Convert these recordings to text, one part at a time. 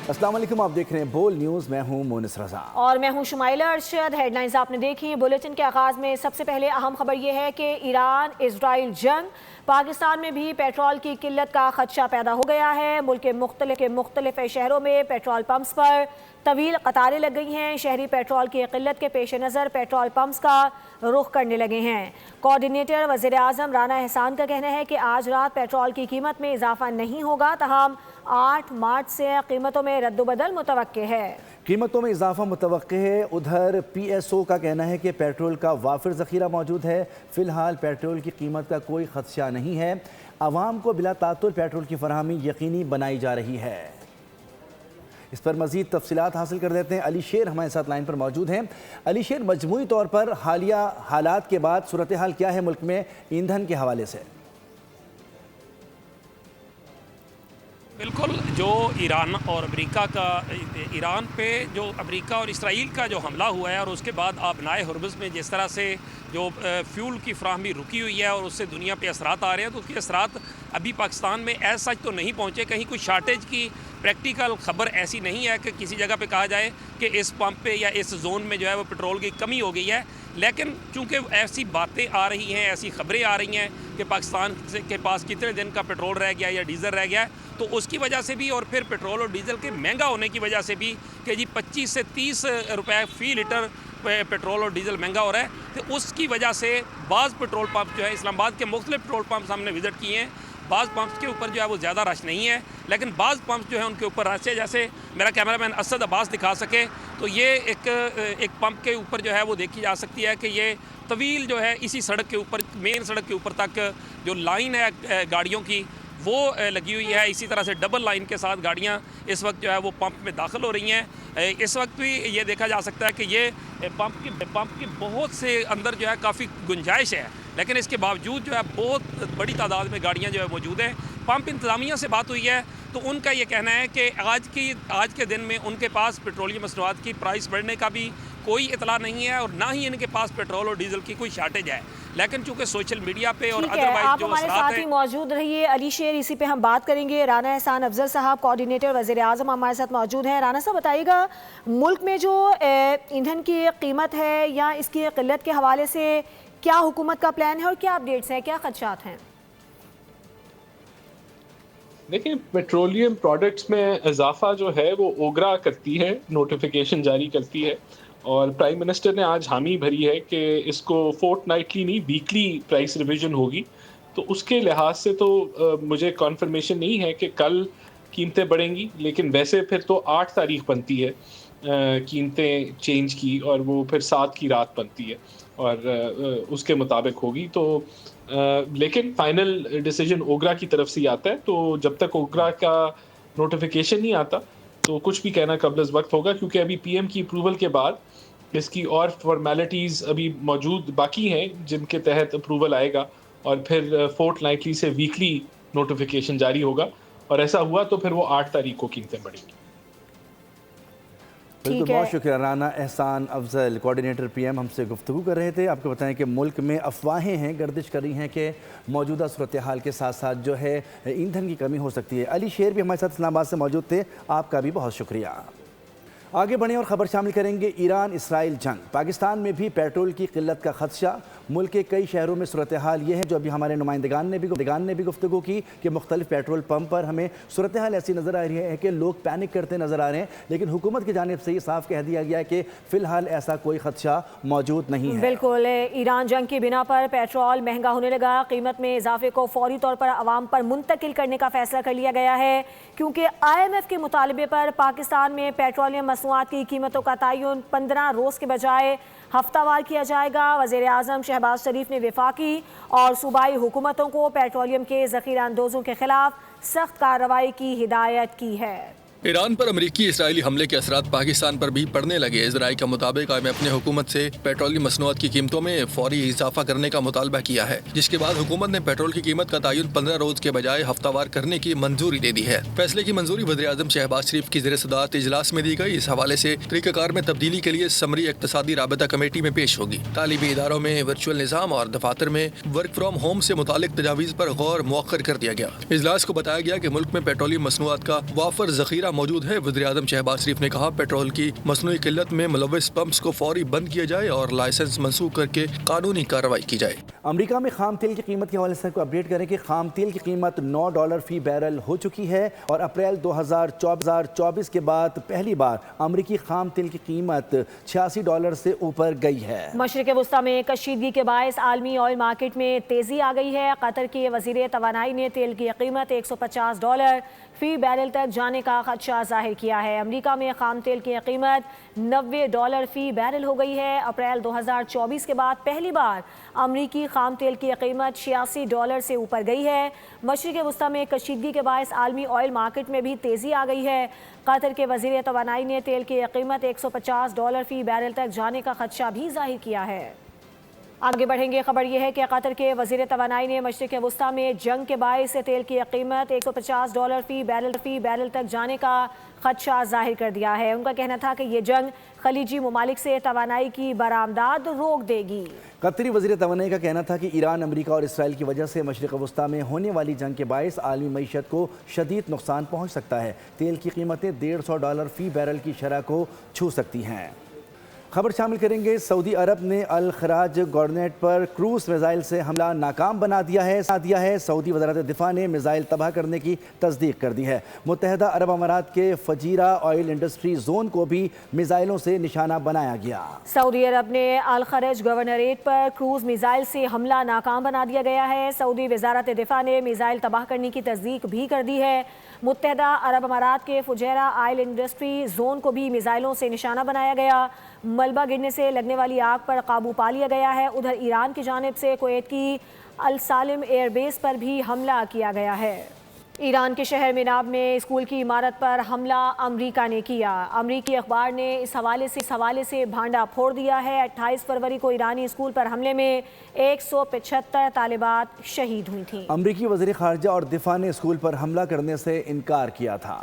السلام علیکم، آپ دیکھ رہے ہیں بول نیوز، میں ہوں مونس رضا اور میں ہوں شمائلہ ارشد۔ ہیڈ لائنز آپ نے دیکھی۔ بلیٹن کے آغاز میں سب سے پہلے اہم خبر یہ ہے کہ ایران اسرائیل جنگ، پاکستان میں بھی پیٹرول کی قلت کا خدشہ پیدا ہو گیا ہے۔ ملک کے مختلف شہروں میں پیٹرول پمپس پر طویل قطاریں لگ گئی ہیں۔ شہری پیٹرول کی قلت کے پیش نظر پیٹرول پمپس کا رخ کرنے لگے ہیں۔ کوارڈینیٹر وزیر اعظم رانا احسان کا کہنا ہے کہ آج رات پیٹرول کی قیمت میں اضافہ نہیں ہوگا، تاہم 8 مارچ سے قیمتوں میں رد و بدل متوقع ہے۔ قیمتوں میں اضافہ متوقع ہے۔ ادھر پی ایس او کا کہنا ہے کہ پیٹرول کا وافر ذخیرہ موجود ہے۔ فی الحال پیٹرول کی قیمت کا کوئی خدشہ نہیں ہے۔ عوام کو بلا تعطل پیٹرول کی فراہمی یقینی بنائی جا رہی ہے۔ اس پر مزید تفصیلات حاصل کر دیتے ہیں۔ علی شیر ہمارے ساتھ لائن پر موجود ہیں۔ علی شیر، مجموعی طور پر حالیہ حالات کے بعد صورتحال کیا ہے ملک میں ایندھن کے حوالے سے؟ بالکل، جو ایران اور امریکہ کا ایران پہ جو امریکہ اور اسرائیل کا جو حملہ ہوا ہے اور اس کے بعد آبنائے ہرمز میں جس طرح سے جو فیول کی فراہمی رکی ہوئی ہے اور اس سے دنیا پہ اثرات آ رہے ہیں، تو اس کے اثرات ابھی پاکستان میں ایز سچ تو نہیں پہنچے۔ کہیں کوئی شارٹیج کی پریکٹیکل خبر ایسی نہیں ہے کہ کسی جگہ پہ کہا جائے کہ اس پمپ پہ یا اس زون میں جو ہے وہ پیٹرول کی کمی ہو گئی ہے، لیکن چونکہ ایسی باتیں آ رہی ہیں، ایسی خبریں آ رہی ہیں کہ پاکستان کے پاس کتنے دن کا پیٹرول رہ گیا یا ڈیزل رہ گیا ہے، تو اس کی وجہ سے بھی اور پھر پیٹرول اور ڈیزل کے مہنگا ہونے کی وجہ سے بھی کہ جی 25 سے 30 روپے فی لیٹر پیٹرول اور ڈیزل مہنگا ہو رہا ہے، تو اس کی وجہ سے بعض پیٹرول پمپ جو ہے اسلام آباد کے مختلف پیٹرول پمپس ہم نے وزٹ کیے ہیں، بعض پمپس کے اوپر جو ہے وہ زیادہ رش نہیں ہے، لیکن بعض پمپس جو ہے ان کے اوپر رش ہے۔ جیسے میرا کیمرہ مین اسد عباس دکھا سکے تو یہ ایک پمپ کے اوپر جو ہے وہ دیکھی جا سکتی ہے کہ یہ طویل جو ہے اسی سڑک کے اوپر، مین سڑک کے اوپر تک جو لائن ہے گاڑیوں کی وہ لگی ہوئی ہے۔ اسی طرح سے ڈبل لائن کے ساتھ گاڑیاں اس وقت جو ہے وہ پمپ میں داخل ہو رہی ہیں۔ اس وقت بھی یہ دیکھا جا سکتا ہے کہ یہ پمپ کی بہت سے اندر جو ہے کافی گنجائش ہے، لیکن اس کے باوجود جو ہے بہت بڑی تعداد میں گاڑیاں جو ہے موجود ہیں۔ پمپ انتظامیہ سے بات ہوئی ہے تو ان کا یہ کہنا ہے کہ آج کے دن میں ان کے پاس پیٹرولیم مصنوعات کی پرائس بڑھنے کا بھی کوئی اطلاع نہیں ہے اور نہ ہی ان کے پاس پیٹرول اور ڈیزل کی کوئی شارٹیج ہے، لیکن چونکہ سوشل میڈیا پہ اور ادروائز آپ جو ہمارے اثرات ساتھ ہی موجود رہیے علی شیر، اسی پہ ہم بات کریں گے۔ رانا احسان افضل صاحب، کوارڈینیٹر وزیر اعظم ہمارے ساتھ موجود ہیں۔ رانا صاحب بتائیے گا، ملک میں جو ایندھن کی قیمت ہے یا اس کی قلت کے حوالے سے کیا حکومت کا پلان ہے اور کیا اپڈیٹس ہیں، کیا خدشات ہیں؟ دیکھیں، پیٹرولیم پروڈکٹس میں اضافہ جو ہے وہ اوگرا کرتی ہے، نوٹیفیکیشن جاری کرتی ہے، اور پرائم منسٹر نے آج حامی بھری ہے کہ اس کو فورٹ نائٹلی نہیں ویکلی پرائس ریویژن ہوگی۔ تو اس کے لحاظ سے تو مجھے کنفرمیشن نہیں ہے کہ کل قیمتیں بڑھیں گی، لیکن ویسے پھر تو 8 تاریخ بنتی ہے قیمتیں چینج کی، اور وہ پھر 7 کی رات بنتی ہے اور اس کے مطابق ہوگی۔ تو لیکن فائنل ڈیسیجن اوگرا کی طرف سے ہی آتا ہے، تو جب تک اوگرا کا نوٹیفیکیشن نہیں آتا تو کچھ بھی کہنا قبل از وقت ہوگا، کیونکہ ابھی پی ایم کی اپروول کے بعد اس کی اور فارمیلٹیز ابھی موجود باقی ہیں جن کے تحت اپروول آئے گا، اور پھر فورٹ نائٹلی سے ویکلی نوٹیفیکیشن جاری ہوگا، اور ایسا ہوا تو پھر وہ 8 تاریخ کو قیمتیں بڑھیں گی۔ بالکل، بہت شکریہ رانا احسان افضل، کوارڈینیٹر پی ایم ہم سے گفتگو کر رہے تھے۔ آپ کو بتائیں کہ ملک میں افواہیں ہیں، گردش کر رہی ہیں کہ موجودہ صورتحال کے ساتھ ساتھ جو ہے ایندھن کی کمی ہو سکتی ہے۔ علی شیر بھی ہمارے ساتھ اسلام آباد سے موجود تھے، آپ کا بھی بہت شکریہ۔ آگے بڑھیں اور خبر شامل کریں گے ایران اسرائیل جنگ۔ پاکستان میں بھی پیٹرول کی قلت کا خدشہ۔ ملک کے کئی شہروں میں صورتحال یہ ہے جو ابھی ہمارے نمائندگان نے بھی گفتگو کی کہ مختلف پیٹرول پمپ پر ہمیں صورتحال ایسی نظر آ رہی ہے کہ لوگ پینک کرتے نظر آ رہے ہیں، لیکن حکومت کی جانب سے یہ صاف کہہ دیا گیا ہے کہ فی الحال ایسا کوئی خدشہ موجود نہیں ہے۔ بالکل، ایران جنگ کی بنا پر پیٹرول مہنگا ہونے لگا۔ قیمت میں اضافے کو فوری طور پر عوام پر منتقل کرنے کا فیصلہ کر لیا گیا ہے، کیونکہ IMF کے مطالبے پر پاکستان میں پیٹرولیم مصنوعات کی قیمتوں کا تعین 15 روز کے بجائے ہفتہ وار کیا جائے گا۔ وزیر اعظم شہباز شریف نے وفاقی اور صوبائی حکومتوں کو پیٹرولیم کے ذخیرہ اندوزوں کے خلاف سخت کارروائی کی ہدایت کی ہے۔ ایران پر امریکی اسرائیلی حملے کے اثرات پاکستان پر بھی پڑنے لگے۔ ذرائع کے مطابق IMF نے حکومت سے پیٹرول مصنوعات کی قیمتوں میں فوری اضافہ کرنے کا مطالبہ کیا ہے، جس کے بعد حکومت نے پیٹرول کی قیمت کا تعین 15 روز کے بجائے ہفتہ وار کرنے کی منظوری دے دی ہے۔ فیصلے کی منظوری وزیر اعظم شہباز شریف کی زیر صدارت اجلاس میں دی گئی۔ اس حوالے سے طریقہ کار میں تبدیلی کے لیے سمری اقتصادی رابطہ کمیٹی میں پیش ہوگی۔ تعلیمی اداروں میں ورچوئل نظام اور دفاتر میں ورک فرام ہوم سے متعلق تجاویز پر غور مؤخر کر دیا گیا۔ اجلاس کو بتایا گیا کہ ملک میں پیٹرولیم مصنوعات کا وافر ذخیرہ خطرہ موجود ہے۔ وزیراعظم شہباز شریف نے کہا پیٹرول کی مصنوعی قلت میں ملوث پمپس کو فوری بند کیا جائے اور لائسنس منسوخ کر کے قانونی کارروائی کی جائے۔ امریکہ میں خام تیل کی قیمت کے حوالے سے کو اپڈیٹ کریں کہ خام تیل کی قیمت $9 فی بیرل ہو چکی ہے اور اپریل 2024 کے بعد پہلی بار امریکی خام تیل کی قیمت $86 سے اوپر گئی ہے۔ مشرق وسطی میں کشیدگی کے باعث عالمی آئل مارکیٹ میں تیزی آ گئی ہے۔ قطر کے وزیر توانائی نے تیل کی قیمت $150 فی بیرل تک جانے کا خدشہ ظاہر کیا ہے۔ امریکہ میں خام تیل کی قیمت $90 فی بیرل ہو گئی ہے۔ اپریل 2024 کے بعد پہلی بار امریکی خام تیل کی قیمت $86 سے اوپر گئی ہے۔ مشرق وسطی میں کشیدگی کے باعث عالمی آئل مارکیٹ میں بھی تیزی آ گئی ہے۔ قطر کے وزیر توانائی نے تیل کی قیمت $150 فی بیرل تک جانے کا خدشہ بھی ظاہر کیا ہے۔ آگے بڑھیں گے، خبر یہ ہے کہ قطر کے وزیر توانائی نے مشرق وسطی میں جنگ کے باعث تیل کی قیمت $150 فی بیرل تک جانے کا خدشہ ظاہر کر دیا ہے۔ ان کا کہنا تھا کہ یہ جنگ خلیجی ممالک سے توانائی کی برآمدات روک دے گی۔ قطری وزیر توانائی کا کہنا تھا کہ ایران، امریکہ اور اسرائیل کی وجہ سے مشرق وسطی میں ہونے والی جنگ کے باعث عالمی معیشت کو شدید نقصان پہنچ سکتا ہے۔ تیل کی قیمتیں $150 فی بیرل کی شرح کو چھو سکتی ہیں۔ خبر شامل کریں گے، سعودی عرب نے الخراج گورنیٹ پر کروز میزائل سے حملہ ناکام بنا دیا ہے۔ سعودی وزارت دفاع نے میزائل تباہ کرنے کی تصدیق کر دی ہے۔ متحدہ عرب امارات کے فجیرہ آئل انڈسٹری زون کو بھی میزائلوں سے نشانہ بنایا گیا۔ سعودی عرب نے الخرج گورنریٹ پر کروز میزائل سے حملہ ناکام بنا دیا گیا ہے۔ سعودی وزارت دفاع نے میزائل تباہ کرنے کی تصدیق بھی کر دی ہے۔ متحدہ عرب امارات کے فجیرہ آئل انڈسٹری زون کو بھی میزائلوں سے نشانہ بنایا گیا۔ ملبہ گرنے سے لگنے والی آگ پر قابو پا لیا گیا ہے۔ ادھر ایران کی جانب سے کویت کی السالم ایئر بیس پر بھی حملہ کیا گیا ہے۔ ایران کے شہر مناب میں اسکول کی عمارت پر حملہ امریکہ نے کیا۔ امریکی اخبار نے اس حوالے سے بھانڈا پھوڑ دیا ہے۔ 28 فروری کو ایرانی اسکول پر حملے میں 175 طالبات شہید ہوئی تھیں۔ امریکی وزیر خارجہ اور دفاع نے اسکول پر حملہ کرنے سے انکار کیا تھا۔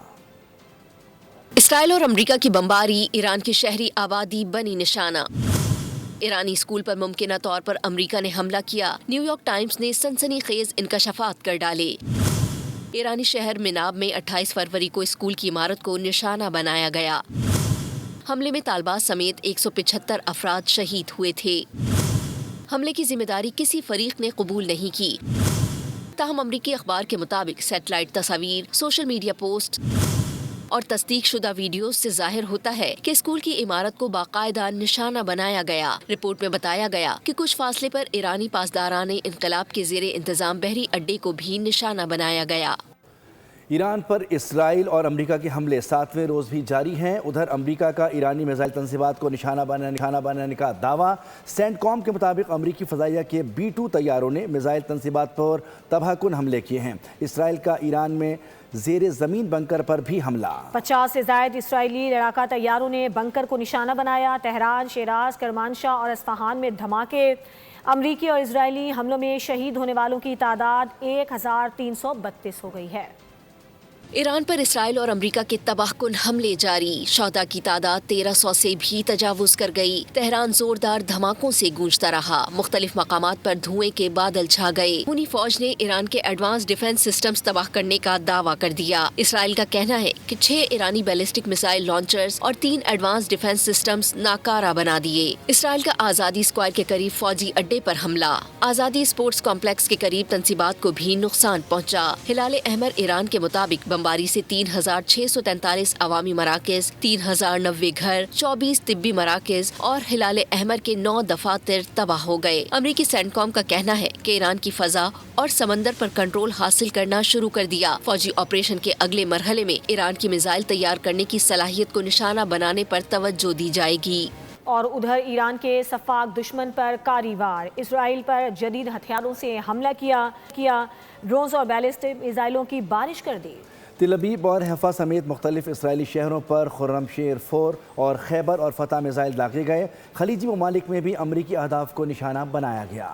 اسرائیل اور امریکہ کی بمباری ایران کی شہری آبادی بنی نشانہ۔ ایرانی اسکول پر ممکنہ طور پر امریکہ نے حملہ کیا، نیو یارک ٹائمز نے سنسنی خیز انکشافات کر ڈالے۔ ایرانی شہر مناب میں 28 فروری کو اسکول کی عمارت کو نشانہ بنایا گیا۔ حملے میں طالبات سمیت 175 افراد شہید ہوئے تھے۔ حملے کی ذمہ داری کسی فریق نے قبول نہیں کی، تاہم امریکی اخبار کے مطابق سیٹلائٹ تصاویر، سوشل میڈیا پوسٹ اور تصدیق شدہ ویڈیوز سے ظاہر ہوتا ہے کہ اسکول کی عمارت کو باقاعدہ نشانہ بنایا گیا۔ رپورٹ میں بتایا گیا کہ کچھ فاصلے پر ایرانی پاسداران انقلاب کے زیر انتظام بحری اڈے کو بھی نشانہ بنایا گیا۔ ایران پر اسرائیل اور امریکہ کے حملے 7ویں روز بھی جاری ہیں۔ ادھر امریکہ کا ایرانی میزائل تنصیبات کو نشانہ بنانے کا دعویٰ۔ سینٹ کام کے مطابق امریکی فضائیہ کے B-2 طیاروں نے میزائل تنصیبات پر تباہ کن حملے کیے ہیں۔ اسرائیل کا ایران میں زیر زمین بنکر پر بھی حملہ۔ 50 سے زائد اسرائیلی لڑاکا طیاروں نے بنکر کو نشانہ بنایا۔ تہران، شیراز، کرمانشاہ اور اصفہان میں دھماکے۔ امریکی اور اسرائیلی حملوں میں شہید ہونے والوں کی تعداد 1332 ہو گئی ہے۔ ایران پر اسرائیل اور امریکہ کے تباہ کن حملے جاری، شہداء کی تعداد 1300 سے بھی تجاوز کر گئی۔ تہران زوردار دھماکوں سے گونجتا رہا، مختلف مقامات پر دھوئیں کے بادل چھا گئے۔ خونی فوج نے ایران کے ایڈوانس ڈیفنس سسٹمز تباہ کرنے کا دعویٰ کر دیا۔ اسرائیل کا کہنا ہے کہ 6 ایرانی بیلسٹک میزائل لانچرز اور 3 ایڈوانس ڈیفنس سسٹمز ناکارہ بنا دیے۔ اسرائیل کا آزادی اسکوائر کے قریب فوجی اڈے پر حملہ، آزادی اسپورٹس کمپلیکس کے قریب تنصیبات کو بھی نقصان پہنچا۔ ہلال احمر ایران کے مطابق بمباری سے 3643 عوامی مراکز، 3090 گھر، 24 طبی مراکز اور ہلال احمر کے 9 دفاتر تباہ ہو گئے۔ امریکی سینٹ کام کا کہنا ہے کہ ایران کی فضا اور سمندر پر کنٹرول حاصل کرنا شروع کر دیا۔ فوجی آپریشن کے اگلے مرحلے میں ایران کی میزائل تیار کرنے کی صلاحیت کو نشانہ بنانے پر توجہ دی جائے گی۔ اور ادھر ایران کے سفاک دشمن پر کاری وار، اسرائیل پر جدید ہتھیاروں سے حملہ کیا، ڈرونز اور بیلسٹک میزائلوں کی بارش کر دی۔ تل ابیب اور حیفا سمیت مختلف اسرائیلی شہروں پر خرم شیر 4 اور خیبر اور فتح میزائل داغے گئے۔ خلیجی ممالک میں بھی امریکی اہداف کو نشانہ بنایا گیا۔